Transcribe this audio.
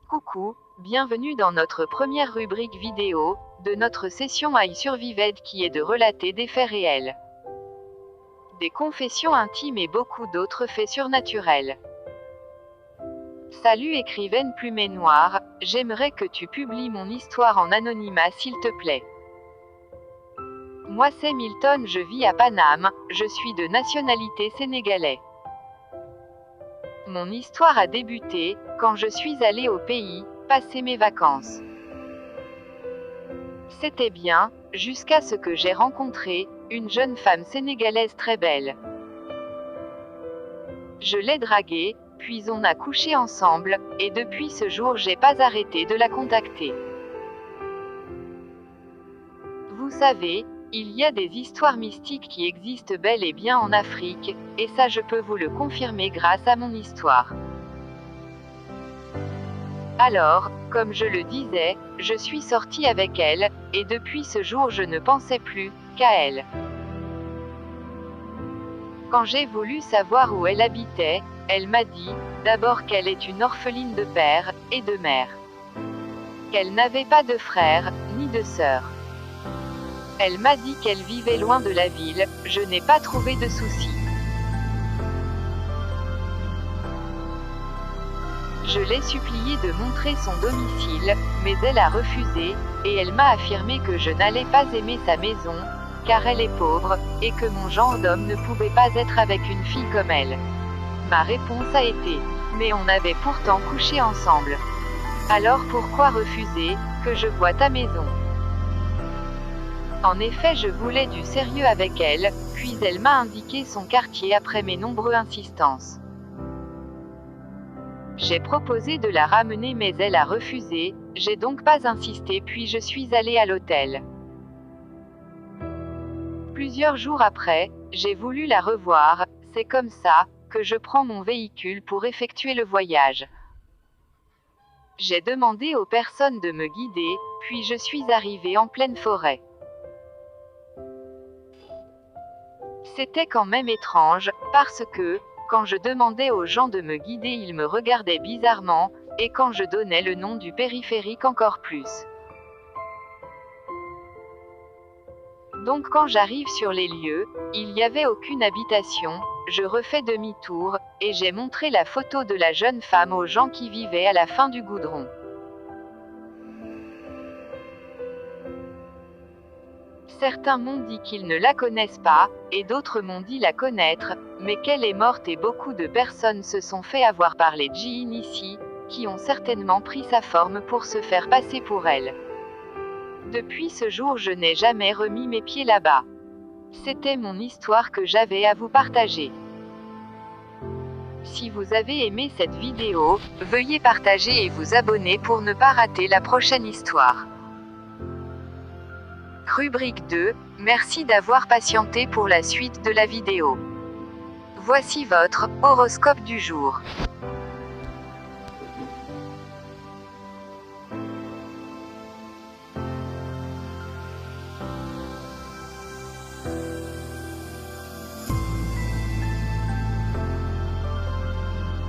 Coucou, bienvenue dans notre première rubrique vidéo, de notre session I Survived qui est de relater des faits réels. Des confessions intimes et beaucoup d'autres faits surnaturels. Salut écrivaine plumée noire, j'aimerais que tu publies mon histoire en anonymat s'il te plaît. Moi c'est Milton, je vis à Paname, je suis de nationalité sénégalaise. Mon histoire a débuté quand je suis allée au pays, passer mes vacances. C'était bien, jusqu'à ce que j'ai rencontré une jeune femme sénégalaise très belle. Je l'ai draguée, puis on a couché ensemble, et depuis ce jour j'ai pas arrêté de la contacter. Vous savez, il y a des histoires mystiques qui existent bel et bien en Afrique, et ça je peux vous le confirmer grâce à mon histoire. Alors, comme je le disais, je suis sortie avec elle, et depuis ce jour je ne pensais plus qu'à elle. Quand j'ai voulu savoir où elle habitait, elle m'a dit, d'abord qu'elle est une orpheline de père et de mère. Qu'elle n'avait pas de frère, ni de sœur. Elle m'a dit qu'elle vivait loin de la ville, je n'ai pas trouvé de soucis. Je l'ai suppliée de montrer son domicile, mais elle a refusé, et elle m'a affirmé que je n'allais pas aimer sa maison, car elle est pauvre, et que mon genre d'homme ne pouvait pas être avec une fille comme elle. Ma réponse a été, mais on avait pourtant couché ensemble. Alors pourquoi refuser, que je voie ta maison ? En effet, je voulais du sérieux avec elle, puis elle m'a indiqué son quartier après mes nombreuses insistances. J'ai proposé de la ramener mais elle a refusé, j'ai donc pas insisté puis je suis allée à l'hôtel. Plusieurs jours après, j'ai voulu la revoir, c'est comme ça que je prends mon véhicule pour effectuer le voyage. J'ai demandé aux personnes de me guider, puis je suis arrivée en pleine forêt. C'était quand même étrange, parce que, quand je demandais aux gens de me guider ils me regardaient bizarrement, et quand je donnais le nom du périphérique encore plus. Donc quand j'arrive sur les lieux, il n'y avait aucune habitation, je refais demi-tour, et j'ai montré la photo de la jeune femme aux gens qui vivaient à la fin du goudron. Certains m'ont dit qu'ils ne la connaissent pas, et d'autres m'ont dit la connaître, mais qu'elle est morte et beaucoup de personnes se sont fait avoir par les djinns ici, qui ont certainement pris sa forme pour se faire passer pour elle. Depuis ce jour je n'ai jamais remis mes pieds là-bas. C'était mon histoire que j'avais à vous partager. Si vous avez aimé cette vidéo, veuillez partager et vous abonner pour ne pas rater la prochaine histoire. Rubrique 2, merci d'avoir patienté pour la suite de la vidéo. Voici votre horoscope du jour.